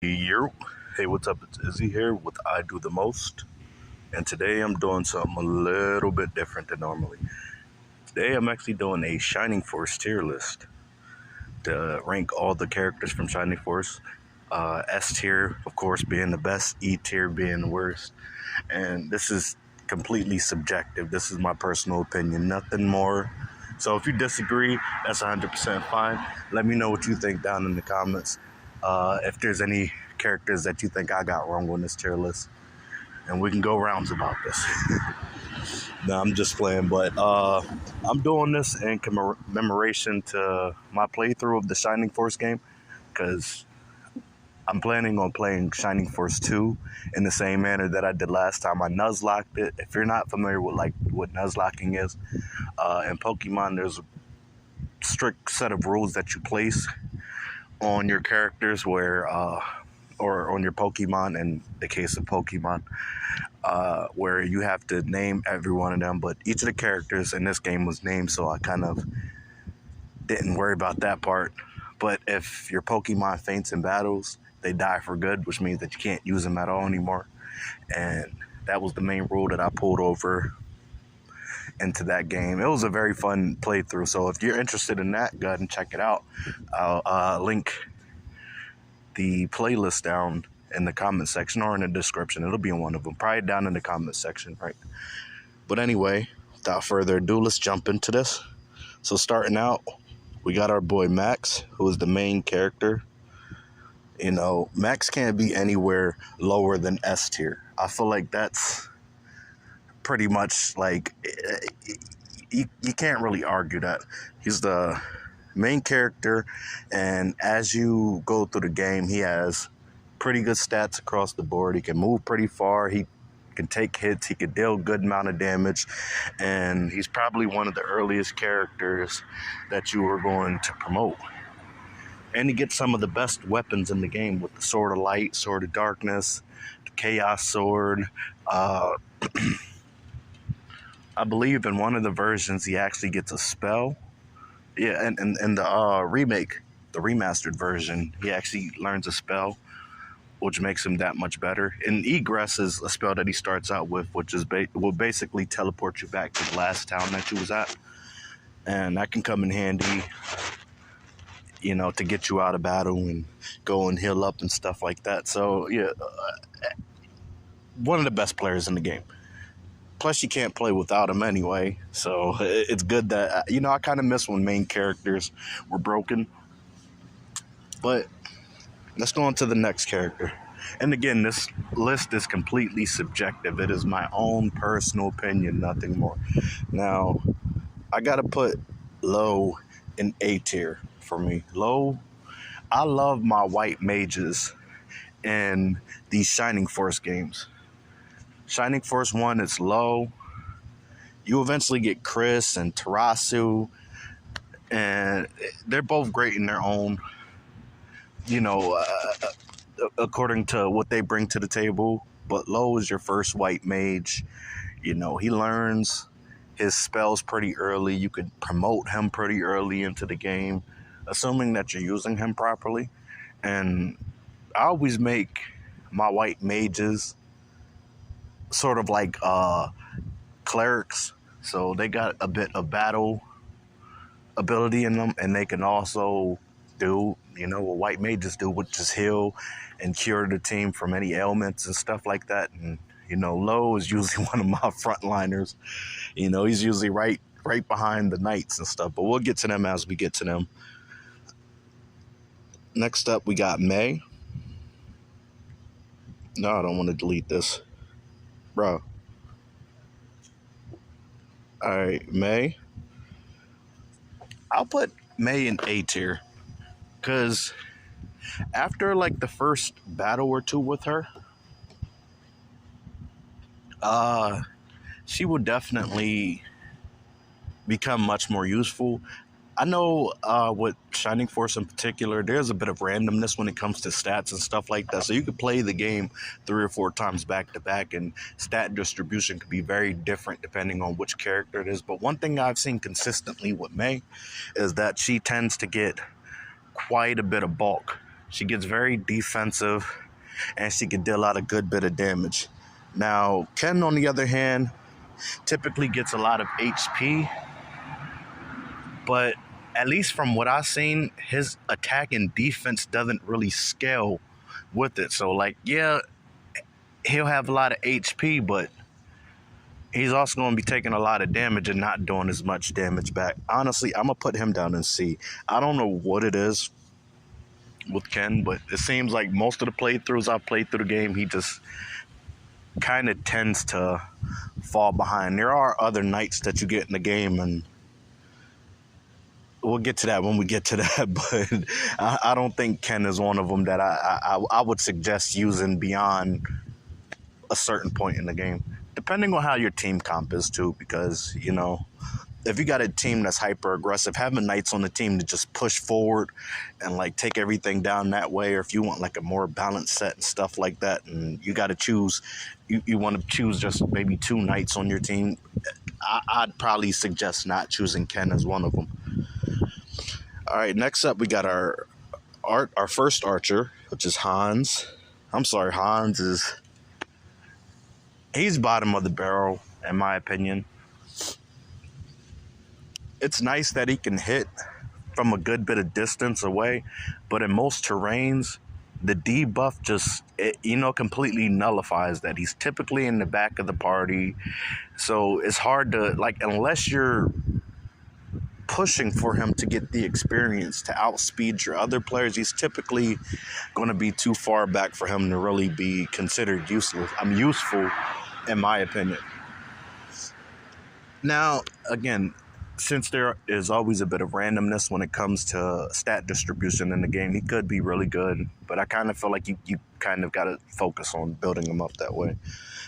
Yo, hey, what's up? It's Izzy here with I Do the Most, and today I'm doing something a little bit different than normally. Today I'm actually doing a Shining Force tier list to rank all the characters from Shining Force. S tier, of course, being the best, E tier being the worst, and this is completely subjective. This is my personal opinion, nothing more. So if you disagree, that's 100% fine. Let me know what you think down in the comments. If there's any characters that you think I got wrong on this tier list, and we can go rounds about this. No, I'm just playing, but I'm doing this in commemoration to my playthrough of the Shining Force game, because I'm planning on playing Shining Force 2 in the same manner that I did last time. I nuzlocked it. If you're not familiar with what nuzlocking is, in Pokemon, there's a strict set of rules that you place on your characters or on your Pokemon, in the case of Pokemon, where you have to name every one of them. But each of the characters in this game was named, so I kind of didn't worry about that part. But if your Pokemon faints in battles, they die for good, which means that you can't use them at all anymore. And that was the main rule that I pulled over into that game. It was a very fun playthrough, so if you're interested in that, go ahead and check it out. I'll link the playlist down in the comment section or in the description. It'll be in one of them, probably down in the comment section, right? But anyway, without further ado, let's jump into this. So starting out, we got our boy Max, who is the main character. You know, Max can't be anywhere lower than S tier. I feel like that's pretty much like, you can't really argue that. He's the main character, and as you go through the game, he has pretty good stats across the board. He can move pretty far. He can take hits. He can deal a good amount of damage, and he's probably one of the earliest characters that you were going to promote. And he gets some of the best weapons in the game with the Sword of Light, Sword of Darkness, the Chaos Sword. I believe in one of the versions he actually gets a spell. Yeah, and the remake, the remastered version, he actually learns a spell, which makes him that much better. And Egress is a spell that he starts out with, which is will basically teleport you back to the last town that you was at. And that can come in handy, you know, to get you out of battle and go and heal up and stuff like that. So, yeah, one of the best players in the game. Plus, you can't play without him anyway. So, it's good that, you know, I kind of miss when main characters were broken. But let's go on to the next character. And again, this list is completely subjective. It is my own personal opinion, nothing more. Now, I got to put Low in A tier for me. Low, I love my white mages in these Shining Force games. Shining Force 1, it's Low. You eventually get Chris and Tarasu, and they're both great in their own, you know, according to what they bring to the table. But Low is your first white mage. You know, he learns his spells pretty early. You could promote him pretty early into the game, assuming that you're using him properly. And I always make my white mages sort of like clerics, so they got a bit of battle ability in them, and they can also do, you know, what white mages do, which is heal and cure the team from any ailments and stuff like that. And, you know, Low is usually one of my frontliners. You know, he's usually right behind the knights and stuff, but we'll get to them as we get to them. Next up, we got May. No, I don't want to delete this, bro. All right, May. I'll put May in A tier, because after like the first battle or two with her, she will definitely become much more useful. I know with Shining Force in particular, there's a bit of randomness when it comes to stats and stuff like that. So you could play the game 3 or 4 times back to back, and stat distribution could be very different depending on which character it is. But one thing I've seen consistently with May is that she tends to get quite a bit of bulk She gets very defensive, and she can deal out a good bit of damage. Now, Ken, on the other hand, typically gets a lot of HP, but at least from what I've seen, his attack and defense doesn't really scale with it. So, like, yeah, he'll have a lot of HP, but he's also going to be taking a lot of damage and not doing as much damage back. Honestly, I'm going to put him down in C. I don't know what it is with Ken, but it seems like most of the playthroughs I've played through the game, he just kind of tends to fall behind. There are other knights that you get in the game, and we'll get to that when we get to that, but I don't think Ken is one of them that I would suggest using beyond a certain point in the game, depending on how your team comp is too, because, you know, if you got a team that's hyper aggressive, having knights on the team to just push forward and like take everything down that way, or if you want like a more balanced set and stuff like that, and you got to choose, you want to choose just maybe 2 knights on your team, I'd probably suggest not choosing Ken as one of them. All right, next up we got our first archer, which is Hans. I'm sorry, he's bottom of the barrel in my opinion. It's nice that he can hit from a good bit of distance away, but in most terrains, the debuff just, completely nullifies that. He's typically in the back of the party, so it's hard to, like, unless you're pushing for him to get the experience to outspeed your other players, he's typically going to be too far back for him to really be considered useful in my opinion. Now, again, since there is always a bit of randomness when it comes to stat distribution in the game, he could be really good, but I kind of feel like you kind of got to focus on building him up that way.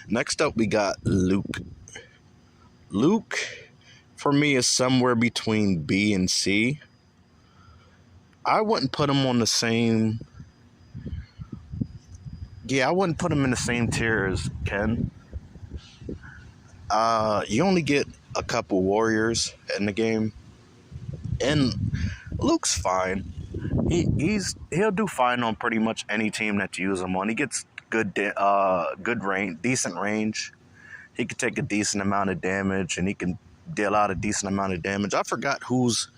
Next up, we got Luke. Luke, for me, is somewhere between B and C. I wouldn't put him on the same... Yeah, I wouldn't put him in the same tier as Ken. You only get a couple warriors in the game, and Luke's fine. He'll do fine on pretty much any team that you use him on. He gets good range, decent range. He could take a decent amount of damage, and he can deal out a decent amount of damage. I forgot who's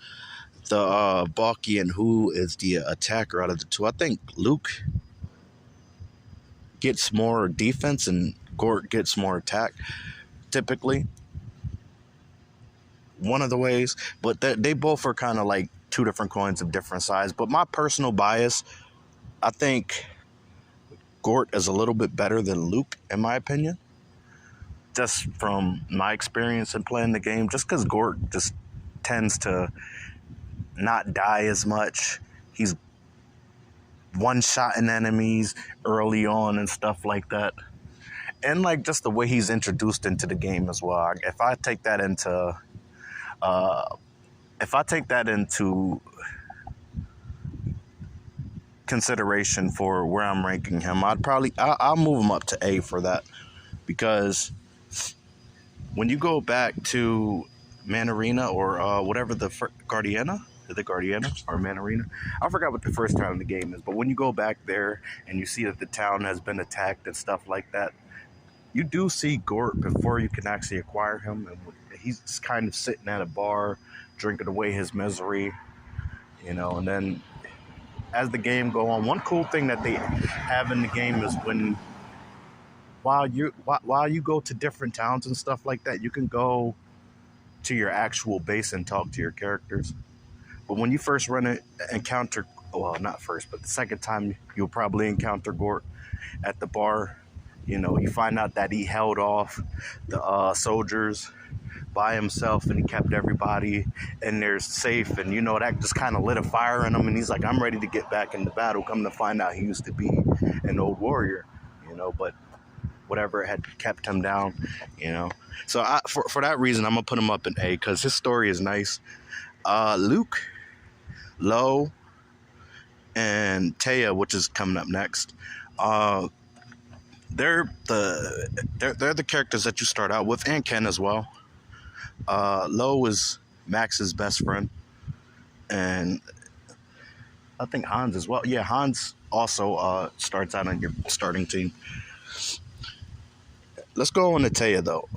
the bulky and who is the attacker out of the two. I think Luke gets more defense and Gort gets more attack, typically. One of the ways, but they both are kind of like 2 different coins of different size. But my personal bias, I think Gort is a little bit better than Luke, in my opinion. Just from my experience in playing the game, just because Gort just tends to not die as much. He's one-shotting enemies early on and stuff like that. And like just the way he's introduced into the game as well. If I take that into consideration for where I'm ranking him, I'll move him up to A for that, because when you go back to Manarina or whatever Guardiana, is it Guardiana or Manarina? I forgot what the first town in the game is, but when you go back there and you see that the town has been attacked and stuff like that, you do see Gort before you can actually acquire him, and he's kind of sitting at a bar, drinking away his misery, and then as the game go on, one cool thing that they have in the game is while you go to different towns and stuff like that, you can go to your actual base and talk to your characters. But when you first encounter, well, not first, but the second time you'll probably encounter Gort at the bar, you find out that he held off the soldiers by himself, and he kept everybody in there safe, and that just kind of lit a fire in him, and he's like, I'm ready to get back into battle. Come to find out, he used to be an old warrior, but whatever had kept him down, so for that reason, I'm gonna put him up in A, because his story is nice. Luke, Lo, and Taya, which is coming up next, they're the characters that you start out with, and Ken as well. Lo is Max's best friend, and I think Hans as well. Yeah, Hans also starts out on your starting team. Let's go on to Taya though.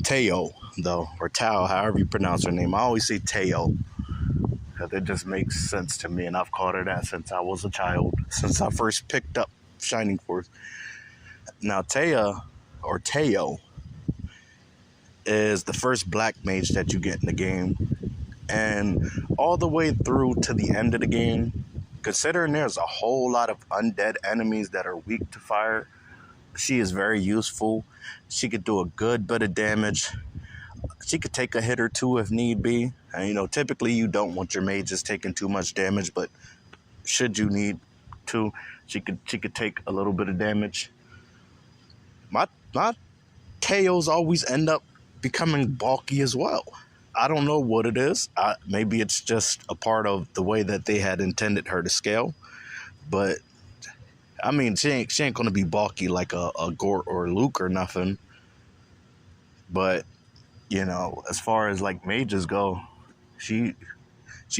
Teo though, or Tao, however you pronounce her name. I always say Teo because it just makes sense to me, and I've called her that since I was a child, since I first picked up Shining Force. Now Taya, or Teo, is the first black mage that you get in the game, and all the way through to the end of the game, considering there's a whole lot of undead enemies that are weak to fire, she is very useful. She could do a good bit of damage. She could take a hit or two if need be. And typically you don't want your mages taking too much damage, but should you need to, she could take a little bit of damage. My tails always end up becoming bulky as well. I don't know what it is. Maybe it's just a part of the way that they had intended her to scale. But I mean, she ain't gonna be bulky like a Gort or Luke or nothing. But as far as like mages go, she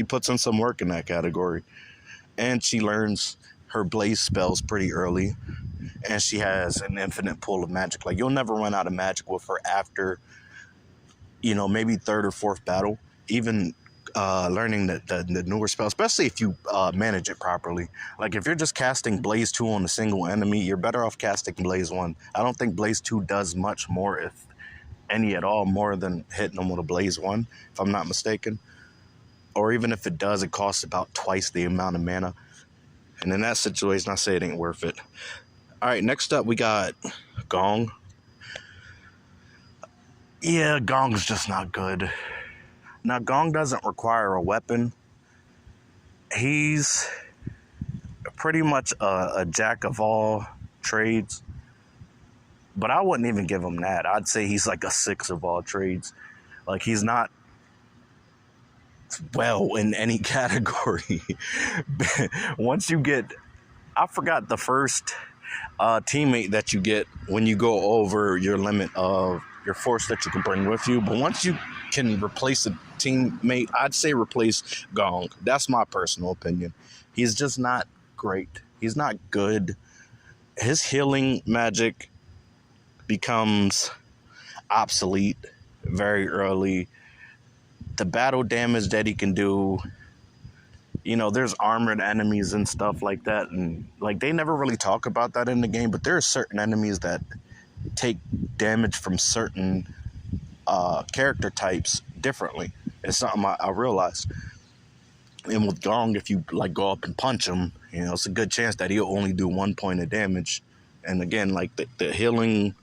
puts in some work in that category, and she learns her blaze spells pretty early, and she has an infinite pool of magic. Like, you'll never run out of magic with her after maybe third or fourth battle. Even learning the newer spell, especially if you manage it properly. Like, if you're just casting Blaze 2 on a single enemy, you're better off casting Blaze 1. I don't think Blaze 2 does much more, if any at all, more than hitting them with a Blaze 1, if I'm not mistaken. Or even if it does, it costs about twice the amount of mana. And in that situation, I say it ain't worth it. All right, next up, we got Gong. Yeah, Gong's just not good. Now, Gong doesn't require a weapon. He's pretty much a jack of all trades. But I wouldn't even give him that. I'd say he's like a 6 of all trades. Like, he's not well in any category. Once you get... I forgot the first teammate that you get when you go over your limit of your force that you can bring with you. But once you can replace a teammate, I'd say replace Gong. That's my personal opinion. He's just not great. He's not good. His healing magic becomes obsolete very early. The battle damage that he can do, there's armored enemies and stuff like that, and like, they never really talk about that in the game, but there are certain enemies that take damage from certain character types differently. It's something I realized. And with Gong, if you like go up and punch him, it's a good chance that he'll only do 1 point of damage. And again, like, the healing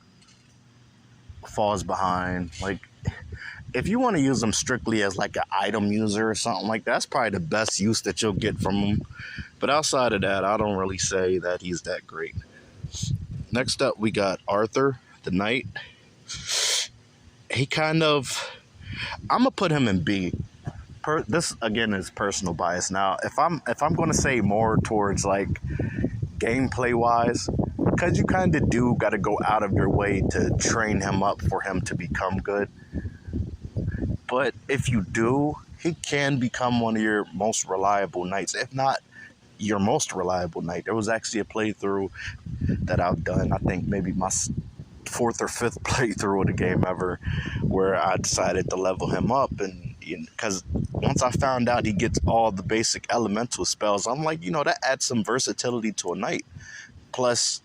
falls behind. Like, if you want to use him strictly as like an item user or something like that, that's probably the best use that you'll get from him. But outside of that, I don't really say that he's that great. Next up, we got Arthur, the Knight. He kind of... I'm going to put him in B. This, again, is personal bias. Now, if I'm going to say more towards, like, gameplay-wise, because you kind of do got to go out of your way to train him up for him to become good. But if you do, he can become one of your most reliable knights, if not your most reliable knight. There was actually a playthrough that I've done, I think maybe my 4th or 5th playthrough of the game ever, where I decided to level him up. And because once I found out he gets all the basic elemental spells, I'm like, that adds some versatility to a knight. Plus,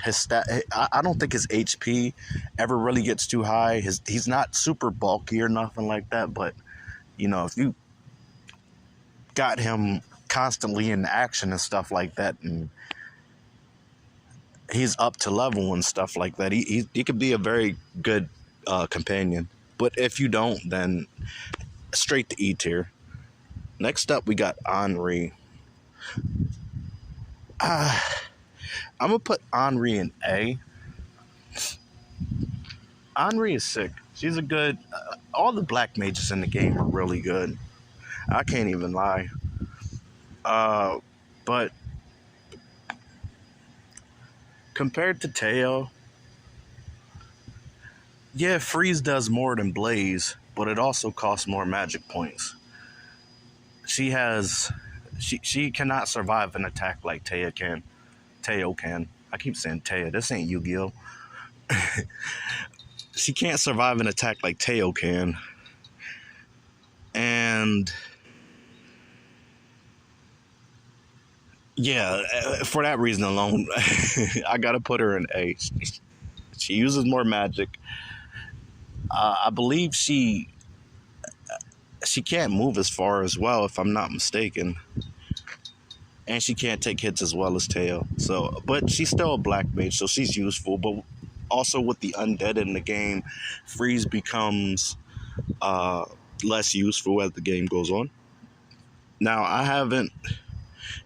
his stat, I don't think his HP ever really gets too high. He's not super bulky or nothing like that, but if you got him constantly in action and stuff like that, and he's up to level and stuff like that, he could be a very good companion. But if you don't, then straight to E tier. Next up, we got Henri. I'm gonna put Henri in A. Henri is sick. She's a good... all the black mages in the game are really good. I can't even lie. But compared to Teo, yeah, Freeze does more than Blaze, but it also costs more magic points. She has She cannot survive an attack like Taya can. Teo can. I keep saying Taya. This ain't Yu-Gi-Oh. She can't survive an attack like Teo can. And yeah, for that reason alone, I gotta put her in A. She uses more magic. I believe she can't move as far as well, if I'm not mistaken, and she can't take hits as well as Teo. So, but she's still a black mage, so she's useful. But also with the undead in the game, freeze becomes less useful as the game goes on. Now, I haven't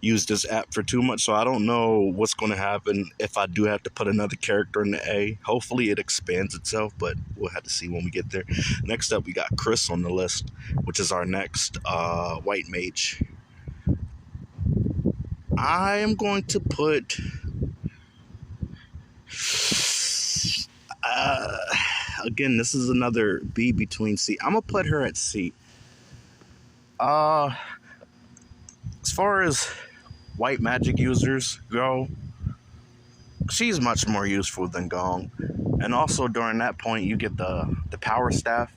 used this app for too much, so I don't know what's going to happen if I do have to put another character in the A. Hopefully it expands itself, but we'll have to see when we get there. Next up, we got Chris on the list, which is our next white mage. I am going to put again, this is another B between C. I'm gonna put her at C. As far as white magic users go, she's much more useful than Gong. And also during that point, you get the power staff,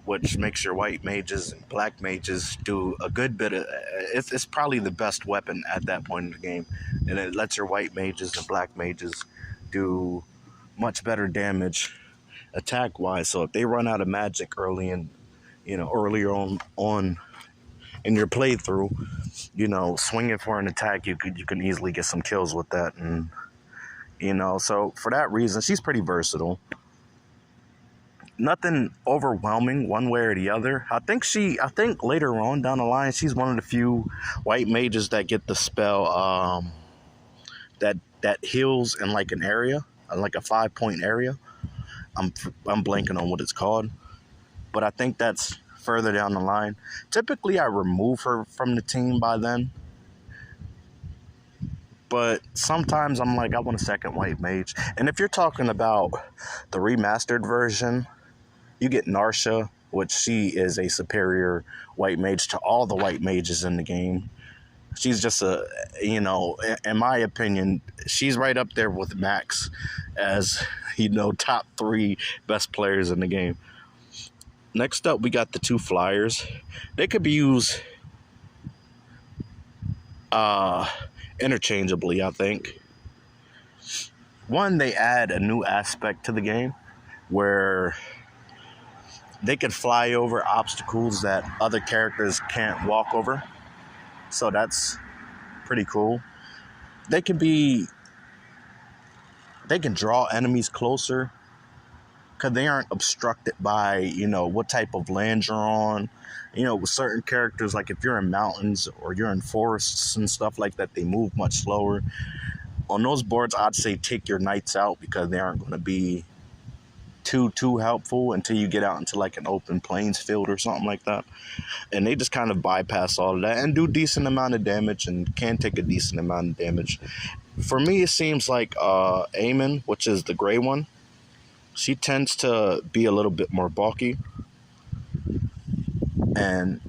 which makes your white mages and black mages do a good bit of... It's probably the best weapon at that point in the game. And it lets your white mages and black mages do much better damage attack-wise. So if they run out of magic early in, earlier on in your playthrough, swinging for an attack, you can easily get some kills with that. And so for that reason, she's pretty versatile. Nothing overwhelming one way or the other. I think later on down the line, she's one of the few white mages that get the spell that heals in like an area, like a 5-point area. I'm blanking on what it's called, but I think that's further down the line. Typically, I remove her from the team by then. But sometimes I'm like, I want a second white mage. And if you're talking about the remastered version, you get Narsha, which she is a superior white mage to all the white mages in the game. She's just in my opinion, she's right up there with Max as, top 3 best players in the game. Next up, we got the 2 flyers. They could be used interchangeably, I think. One, they add a new aspect to the game where they could fly over obstacles that other characters can't walk over. So that's pretty cool. They can draw enemies closer because they aren't obstructed by, what type of land you're on. With certain characters, like if you're in mountains or you're in forests and stuff like that, they move much slower. On those boards, I'd say take your knights out because they aren't going to be too helpful until you get out into like an open plains field or something like that. And they just kind of bypass all of that and do decent amount of damage and can take a decent amount of damage. For me, it seems like Eamon, which is the gray one, she tends to be a little bit more bulky. And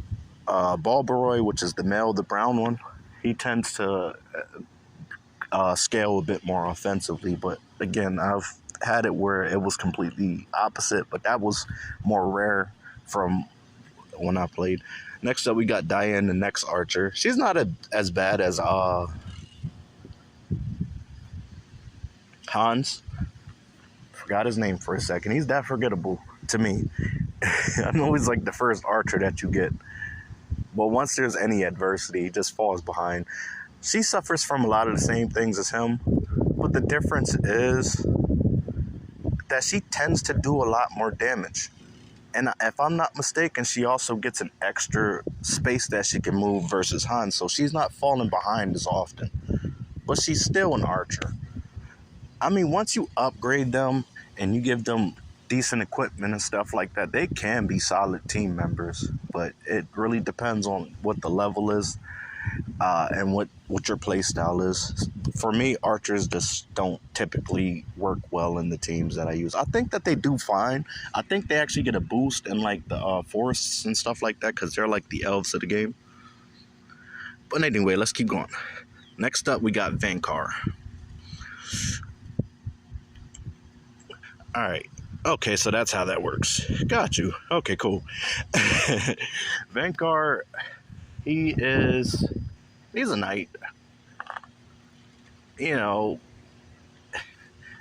Balbaroy, which is the male, the brown one, he tends to scale a bit more offensively. But again, I've had it where it was completely opposite, but that was more rare from when I played. Next up, we got Diane, the next archer. She's not as bad as Hans. Forgot his name for a second. He's that forgettable to me. I know he's like the first archer that you get. But once there's any adversity, he just falls behind. She suffers from a lot of the same things as him. But the difference is that she tends to do a lot more damage. And if I'm not mistaken, she also gets an extra space that she can move versus Hans. So she's not falling behind as often. But she's still an archer. I mean, once you upgrade them and you give them decent equipment and stuff like that, they can be solid team members. But it really depends on what the level is and what your play style is. For me, archers just don't typically work well in the teams that I use. I think that they do fine. I think they actually get a boost in like the forests and stuff like that because they're like the elves of the game. But anyway, let's keep going. Next up, we got Vankar. All right. Okay, so that's how that works. Got you. Okay, cool. Vankar, he's a knight. You know,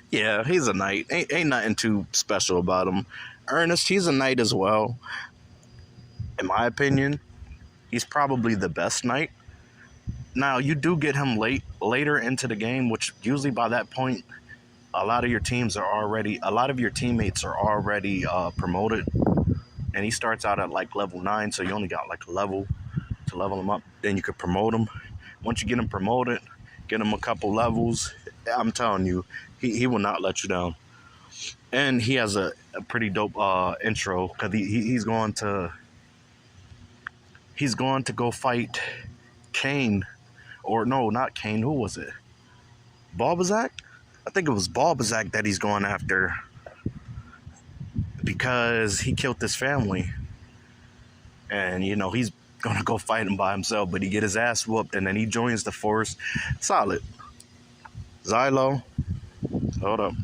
yeah, he's a knight. Ain't nothing too special about him. Ernest, he's a knight as well. In my opinion, he's probably the best knight. Now, you do get him later into the game, which usually by that point, a lot of your teammates are already promoted, and he starts out at like level 9, so you only got like a level to level him up. Then you could promote him. Once you get him promoted, get him a couple levels, I'm telling you, he will not let you down. And he has a pretty dope intro, because he's going to go fight Kane, or no, not Kane. Who was it? Bulbasaur? I think it was Bulbasaur that he's going after, because he killed his family, and he's gonna go fight him by himself. But he get his ass whooped, and then he joins the force. Solid. Zylo, hold up.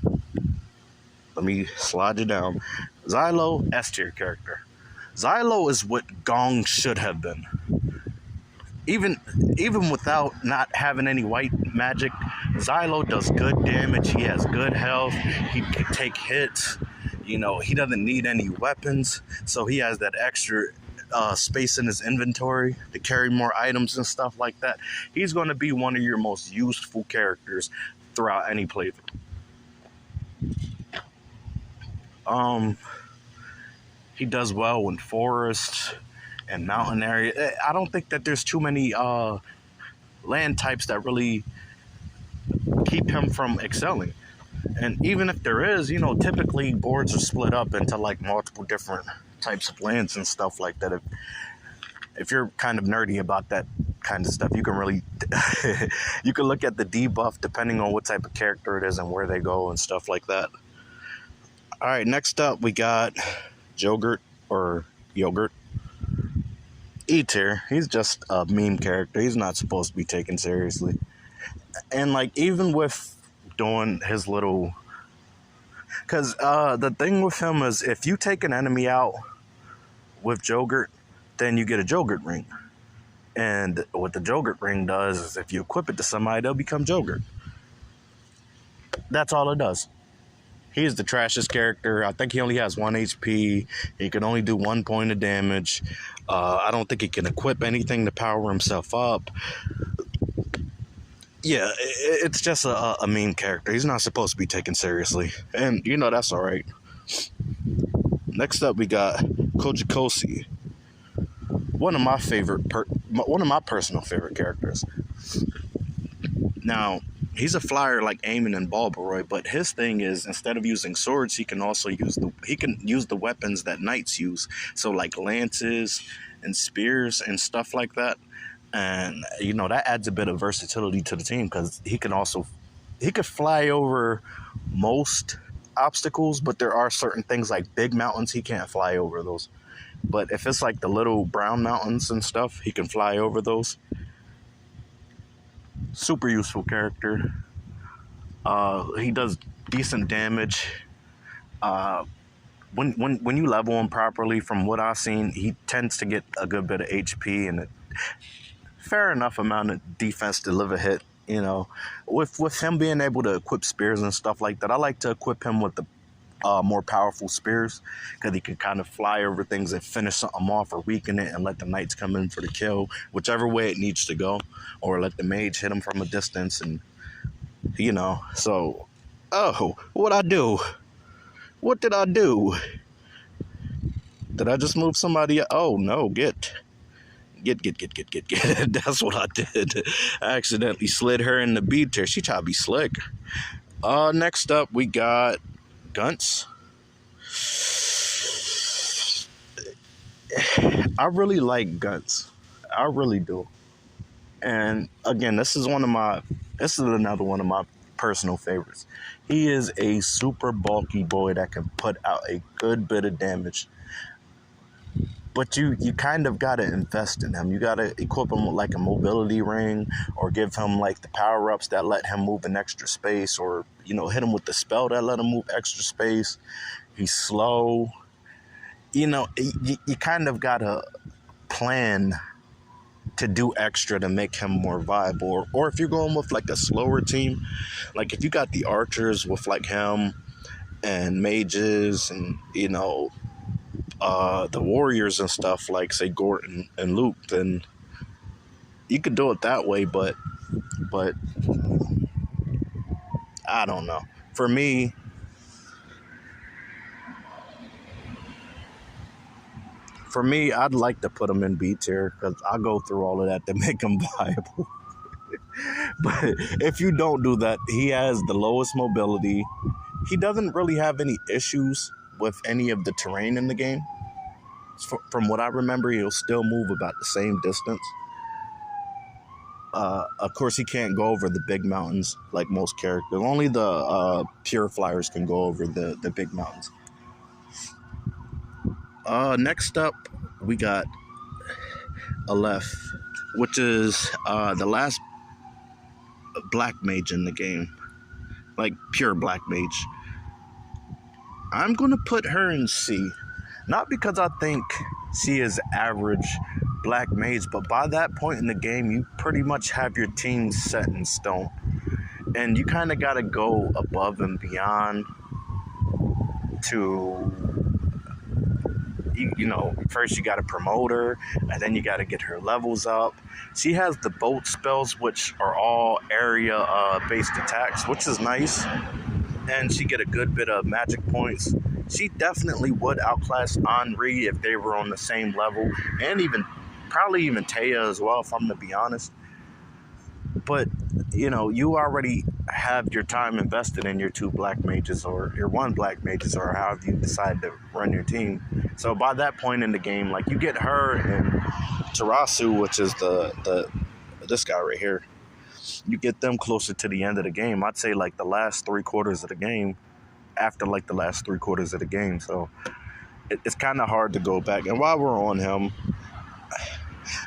Let me slide you down. Zylo, S tier character. Zylo is what Gong should have been. Even without not having any white magic, Zylo does good damage. He has good health. He can take hits. He doesn't need any weapons, so he has that extra space in his inventory to carry more items and stuff like that. He's going to be one of your most useful characters throughout any playthrough. He does well in forests and mountain area. I don't think that there's too many land types that really keep him from excelling. And even if there is, typically boards are split up into like multiple different types of lands and stuff like that. If you're kind of nerdy about that kind of stuff, you can really you can look at the debuff depending on what type of character it is and where they go and stuff like that. All right, next up we got Yogurt. E tier. He's just a meme character. He's not supposed to be taken seriously. And like, even with doing his little, because the thing with him is, if you take an enemy out with Jogurt, then you get a Jogurt ring. And what the Jogurt ring does is, if you equip it to somebody, they'll become Jogurt. That's all it does. He's the trashiest character. I think he only has 1 HP. He can only do 1 point of damage. I don't think he can equip anything to power himself up. Yeah, it's just a meme character. He's not supposed to be taken seriously. And, that's all right. Next up, we got Kojikosi. One of my personal favorite characters. Now, he's a flyer like Eamon and Bulbaroy, but his thing is, instead of using swords, he can also use the weapons that knights use. So like lances and spears and stuff like that. And that adds a bit of versatility to the team, because he could fly over most obstacles, but there are certain things like big mountains he can't fly over those. But if it's like the little brown mountains and stuff, he can fly over those. Super useful character. He does decent damage. When you level him properly, from what I've seen, he tends to get a good bit of HP and a fair enough amount of defense to live a hit. With him being able to equip spears and stuff like that, I like to equip him with the more powerful spears, because he can kind of fly over things and finish something off or weaken it and let the knights come in for the kill, whichever way it needs to go, or let the mage hit him from a distance. And so what'd I do? What did I do? Did I just move somebody? Oh no, get. That's what I did. I accidentally slid her in the B tier. She tried to be slick. Next up we got Gunts. I really like Gunts. I really do. And again, this is another one of my personal favorites. He is a super bulky boy that can put out a good bit of damage. But you kind of got to invest in him. You got to equip him with like a mobility ring, or give him like the power-ups that let him move in extra space, or, hit him with the spell that let him move extra space. He's slow. You kind of got to plan to do extra to make him more viable. Or if you're going with like a slower team, like if you got the archers with like him and mages and, the warriors and stuff, like say Gordon and Luke, then you could do it that way. But I don't know. For me, I'd like to put him in B tier because I go through all of that to make him viable. But if you don't do that, he has the lowest mobility. He doesn't really have any issues with any of the terrain in the game. From what I remember, he'll still move about the same distance. Of course, he can't go over the big mountains like most characters. Only the pure flyers can go over the big mountains. Next up, we got Aleph, which is the last black mage in the game. Like, pure black mage. I'm going to put her in C. Not because I think she is average black mage, but by that point in the game, you pretty much have your team set in stone. And you kind of got to go above and beyond to, first you got to promote her, and then you got to get her levels up. She has the bolt spells, which are all area-based attacks, which is nice. And she get a good bit of magic points. She definitely would outclass Henri if they were on the same level, and probably even Taya as well, if I'm to be honest. But, you already have your time invested in your two black mages, or your one black mages, or however you decide to run your team. So by that point in the game, like, you get her and Tarasu, which is this guy right here. You get them closer to the end of the game. I'd say like the last 3/4 of the game, after like the last 3/4 of the game. So it's kind of hard to go back. And while we're on him,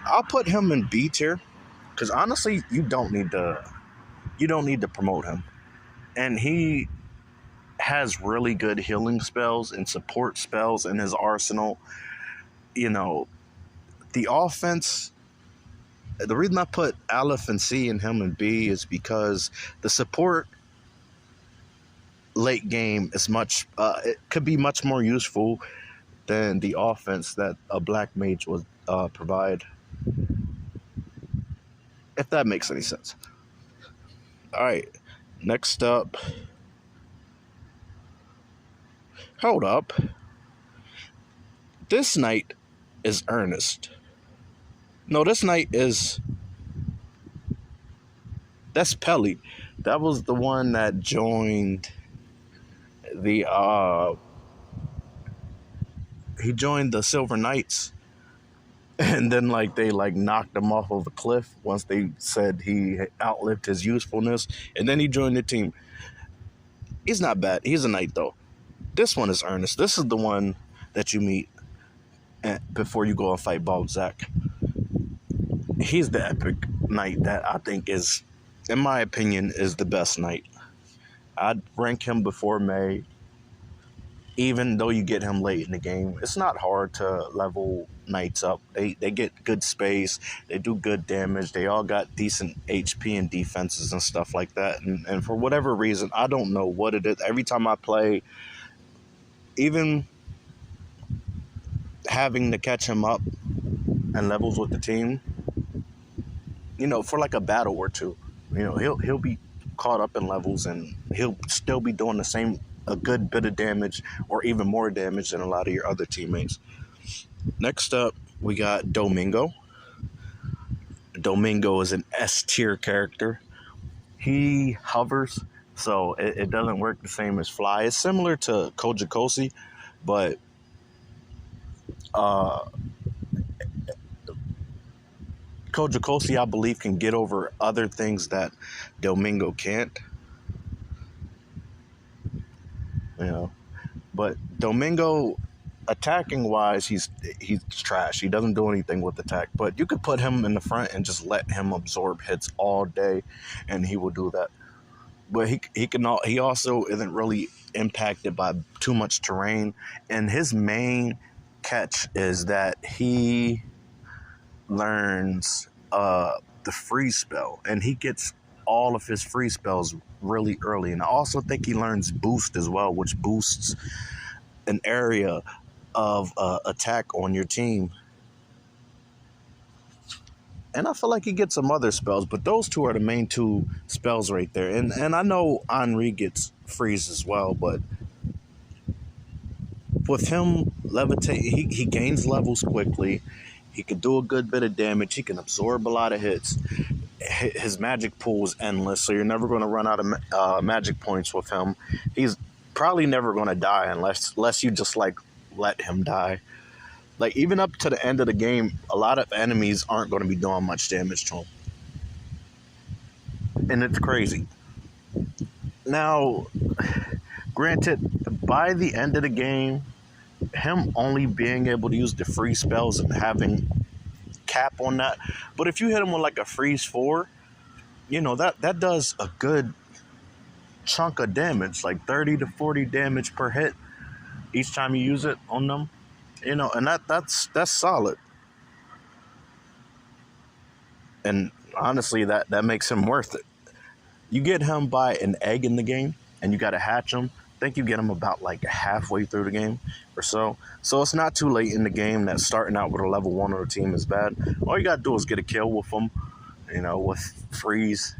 I'll put him in B tier because honestly, you don't need to promote him. And he has really good healing spells and support spells in his arsenal. The offense. The reason I put Aleph in C and him in B is because the support late game is it could be much more useful than the offense that a black mage would provide. If that makes any sense. All right, next up. Hold up. This knight is Ernest. No, this knight that's Pelly. That was the one that joined he joined the Silver Knights, and then they knocked him off of a cliff once they said he outlived his usefulness, and then he joined the team. He's not bad. He's a knight though. This one is Ernest. This is the one that you meet before you go and fight Balzac. He's the epic knight that I think is, in my opinion, is the best knight. I'd rank him before May, even though you get him late in the game. It's not hard to level knights up. They get good space. They do good damage. They all got decent HP and defenses and stuff like that. And for whatever reason, I don't know what it is. Every time I play, even having to catch him up and levels with the team, for like a battle or two, he'll be caught up in levels and he'll still be doing a good bit of damage or even more damage than a lot of your other teammates. Next up, we got Domingo. Domingo is an S tier character. He hovers, so it doesn't work the same as fly. It's similar to Kojikosi, but Kojikosi, I believe, can get over other things that Domingo can't. But Domingo attacking wise, he's trash. He doesn't do anything with attack. But you could put him in the front and just let him absorb hits all day, and he will do that. But he also isn't really impacted by too much terrain. And his main catch is that he learns the freeze spell, and he gets all of his free spells really early. And I also think he learns boost as well, which boosts an area of attack on your team. And I feel like he gets some other spells, but those two are the main two spells right there. And I know Henri gets freeze as well, but with him levitate, he gains levels quickly. He can do a good bit of damage. He can absorb a lot of hits. His magic pool is endless, so you're never going to run out of magic points with him. He's probably never going to die unless you just like let him die. Like, even up to the end of the game, a lot of enemies aren't going to be doing much damage to him. And it's crazy. Now, granted, by the end of the game, him only being able to use the free spells and having cap on that. But if you hit him with like a freeze 4, that does a good chunk of damage, like 30 to 40 damage per hit each time you use it on them. And that's solid. And honestly, that makes him worth it. You get him by an egg in the game, and you got to hatch him. I think you get him about like halfway through the game or so. So it's not too late in the game that starting out with a level 1 on the team is bad. All you got to do is get a kill with him, with freeze.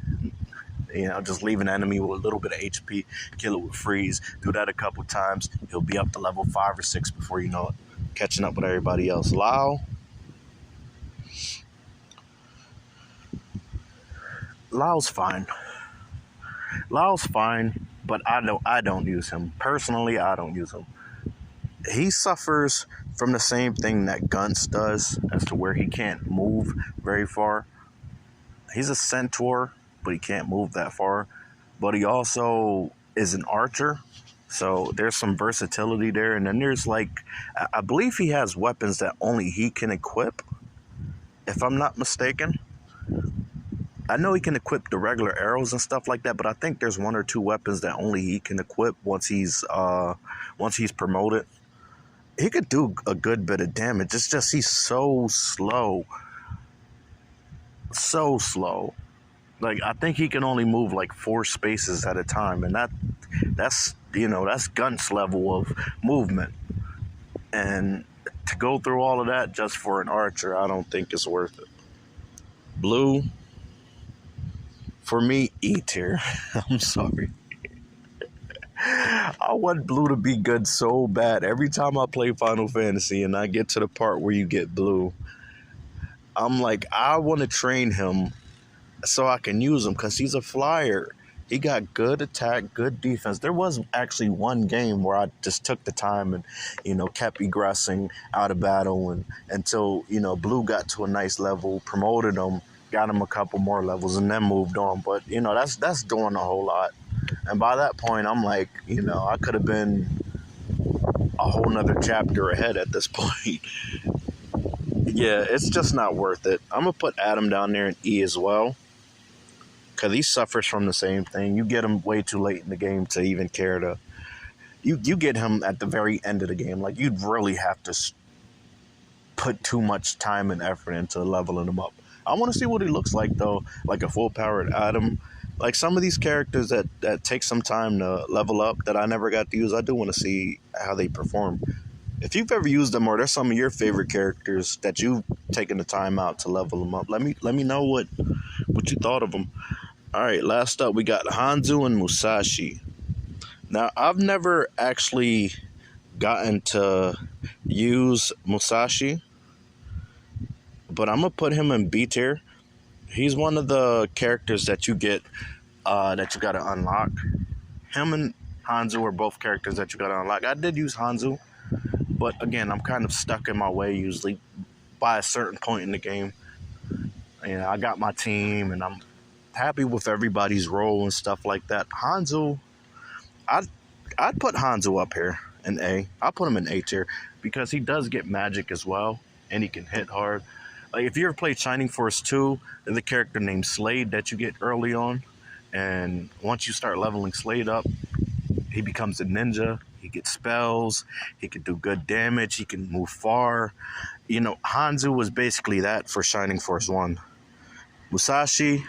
Just leave an enemy with a little bit of HP, kill it with freeze. Do that a couple times. He'll be up to level 5 or 6 before you know it, catching up with everybody else. Lao's fine. Lao's fine, but I don't use him. Personally, I don't use him. He suffers from the same thing that Gunts does, as to where he can't move very far. He's a centaur, but he can't move that far. But he also is an archer, so there's some versatility there. And then there's I believe he has weapons that only he can equip, if I'm not mistaken. I know he can equip the regular arrows and stuff like that, but I think there's 1 or 2 weapons that only he can equip once he's promoted. He could do a good bit of damage. It's just he's so slow. So slow. Like, I think he can only move like 4 spaces at a time, and that's Gunts level of movement. And to go through all of that just for an archer, I don't think it's worth it. Blue, for me, E tier. I'm sorry. I want Blue to be good so bad. Every time I play Final Fantasy and I get to the part where you get Blue, I'm like, I want to train him so I can use him, because he's a flyer. He got good attack, good defense. There was actually one game where I just took the time and, kept egressing out of battle until, Blue got to a nice level, promoted him, got him a couple more levels, and then moved on. But, that's doing a whole lot. And by that point, I'm like, I could have been a whole nother chapter ahead at this point. Yeah, it's just not worth it. I'm going to put Adam down there in E as well, because he suffers from the same thing. You get him way too late in the game to even care to... You get him at the very end of the game. Like, you'd really have to put too much time and effort into leveling him up. I want to see what he looks like, though, like a full-powered Adam. Like, some of these characters that take some time to level up that I never got to use, I do want to see how they perform. If you've ever used them, or there's some of your favorite characters that you've taken the time out to level them up, let me know what you thought of them. All right, last up, we got Hanzo and Musashi. Now, I've never actually gotten to use Musashi, but I'm going to put him in B tier. He's one of the characters that you get that you got to unlock. Him and Hanzo are both characters that you got to unlock. I did use Hanzo, but again, I'm kind of stuck in my way usually by a certain point in the game. I got my team, and I'm happy with everybody's role and stuff like that. Hanzo, I'd put Hanzo up here. an A. I'll put him in A tier because he does get magic as well, and he can hit hard. Like if you ever played Shining Force 2, there's a character named Slade that you get early on, and once you start leveling Slade up, he becomes a ninja. He gets spells. He can do good damage. He can move far. You know, Hanzo was basically that for Shining Force 1. Musashi,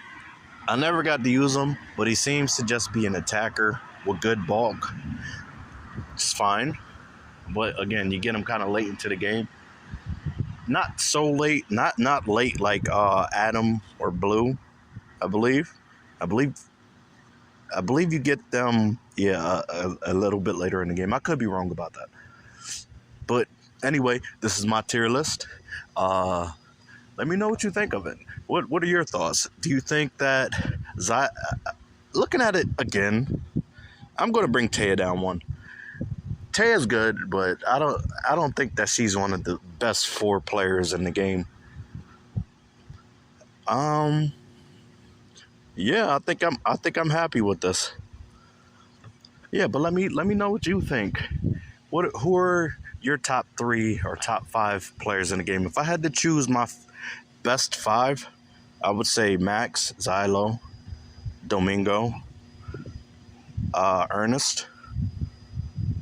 I never got to use him, but he seems to just be an attacker with good bulk. It's fine. But again, you get him kind of late into the game. Not so late, not late like Adam or Blue, I believe. I believe you get them, a little bit later in the game. I could be wrong about that. But anyway, this is my tier list. Let me know what you think of it. What are your thoughts? Do you think that looking at it again, I'm going to bring Taya down one. Taya's good, but I don't think that she's one of the best 4 players in the game. Yeah, I think I'm happy with this. Yeah, but let me know what you think. Who are your top 3 or top 5 players in the game? If I had to choose my best 5, I would say Max, Zylo, Domingo, Ernest,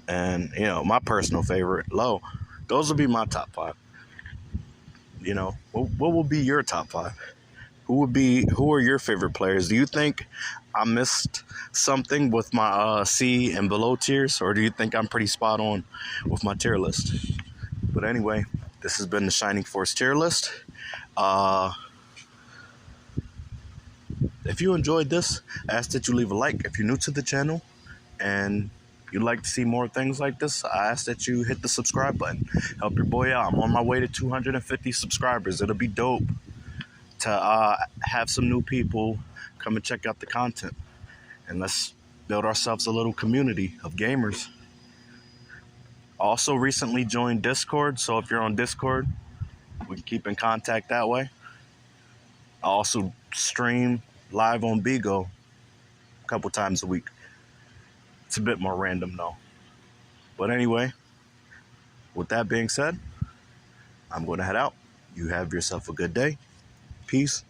and my personal favorite, Low. Those would be my top 5. What will be your top 5? Who are your favorite players? Do you think I missed something with my C and below tiers, or do you think I'm pretty spot on with my tier list? But anyway, this has been the Shining Force tier list. If you enjoyed this, I ask that you leave a like. If you're new to the channel and you'd like to see more things like this, I ask that you hit the subscribe button. Help your boy out. I'm on my way to 250 subscribers. It'll be dope to have some new people come and check out the content. And let's build ourselves a little community of gamers. Also recently joined Discord, so if you're on Discord, we can keep in contact that way. I also stream live on Bigo a couple times a week. It's a bit more random though. But anyway, with that being said, I'm going to head out. You have yourself a good day. Peace.